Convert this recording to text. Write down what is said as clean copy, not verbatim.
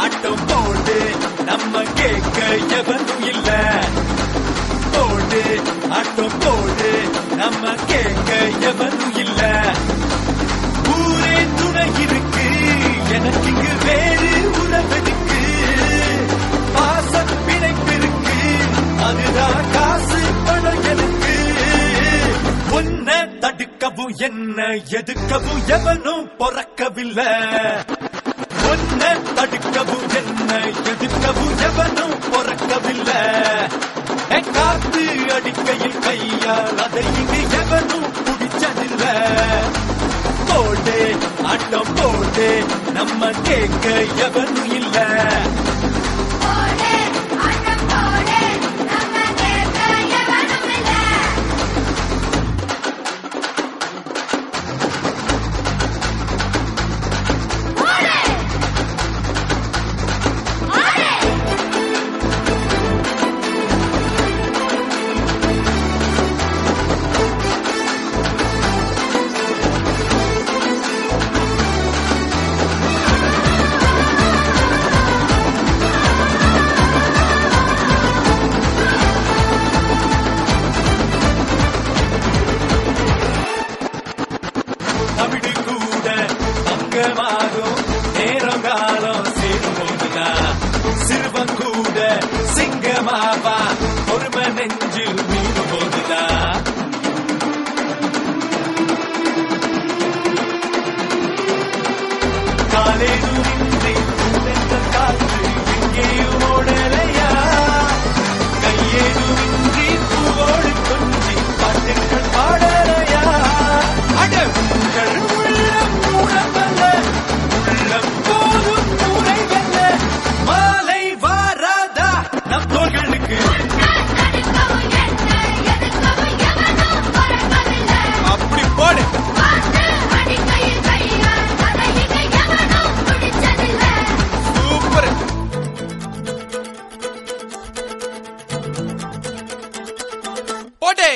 ஆட்டம் போடு நம்ம கேட்க எவனும் இல்ல. போடு ஆட்டம் போடு நம்ம கேட்க எவனும் இல்ல. ஊரே துணை இருக்கு எனக்கு இங்கு வேறு உறவெதுக்கு. பாசம் பிணைப்பிருக்கு அதுதான் காசு பணம் எனக்கு. உன்னை தடுக்கவும் என்ன எதுக்கவும் எவனும் பொறக்கவில்லை. உன்னை தடுக்கவும் என்ன எதுக்கவும் எவனும் பொறக்கவில்லை. காத்து அடிக்கையில் கையால் அதை இங்கு எவனும் பிடிச்சதில்ல. போடு ஆட்டம் போடு நம்ம கேட்க எவனும் இல்ல. தமிழ் கூட தங்கமாகும் நேரம் காலம் சேரும்போதுதான். சிறுவன் கூட சிங்கமாவா பொறுமை நெஞ்சு மீறும் போதுதான். காலேதுமின்றி காற்று எங்கேயும் ஓடலையா. கையேதுமின்றி பூவோடு கொஞ்சி பாட்டுக்கள் பாடலையா. அடவுங்கள் உள்ளம் உணவல்ல உள்ளம் போதும் உரையல்ல. மாலை வாராதா நம் தோள்களுக்கு. அப்படி போடு. சூப்பர். போட்டே.